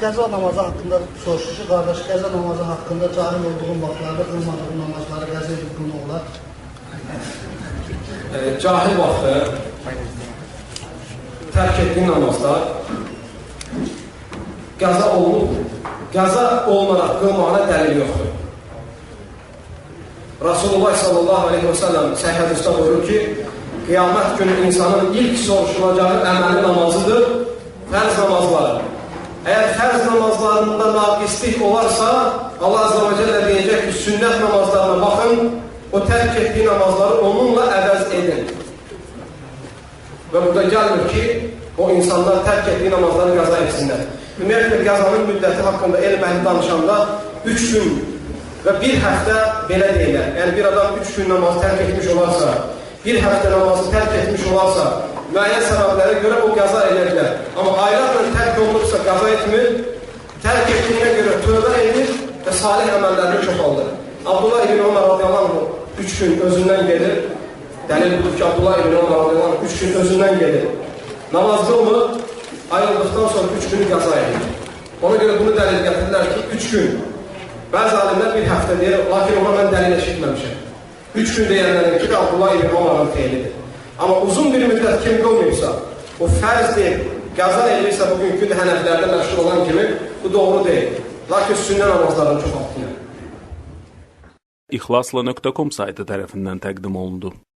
qəza namazı haqqında soruşur ki, qardaş, qəza namazı haqqında cahil olduğun vaxtlarda qılmadığın namazları qəza edib qılmaq olar. Cahil vaxtı tərk etdiyin namazlar qəza olunub, qəza olmaraq qılmağına dəlil yoxdur. Rasulullah sallallahu aleyhi ve sellem səhih hədisdə buyurur ki, qiyamət günü insanın ilk soruşulacağı əməli namazıdır, fərz namazları. Əgər fərz namazlarında naqislik olarsa, Allah azze ve celle deyəcək ki, sünnət namazlarına baxın, o tərk etdiyi namazları onunla əvəz edin. Və burada gəlmir ki, o insanlar tərk etdiyi namazları qəza etsinlər. Ümumiyyətlə, qəzanın müddəti haqqında elm əhli danışanda 3 gün və 1 həftə belə deyilər. Yəni, bir adam 3 gün namazı tərk etmiş olarsa, 1 həftə namazı tərk etmiş olarsa, müəyyən səbəblərə görə o qəza edərlər. Amma aylarla tərk olunursa qəza etmir, tərk etdiyinə görə tövbə edir və salih əməllərini çoxaldır. Abdullah ibn Ömər radiyallahu anh 3 gün özündən gedir. Dəlil budur ki, Abdullah ibn Ömər radiyallahu anh 3 gün özündən gedir. Namaz qılmır, ayrıldıqdan sonra 3 günü qəza edir. Ona görə bunu dəlil gətirirlər ki, 3 gün. Bəzi alimlər 1 həftə deyir, lakin ona mən dəlil eşitməmişəm. 3 gün deyənlərin ki, Abdullah ibn Ömər'ın feilidir. Amma uzun bir müddət kim qılmayırsa, o fərz deyil, qəza edirsə bugünkü hənəflərdə məşhur olan kimi, bu doğru deyil. Lakin sünnə namazlarını çoxaltılır. İxlasla.com saytı tərəfindən təqdim olundu.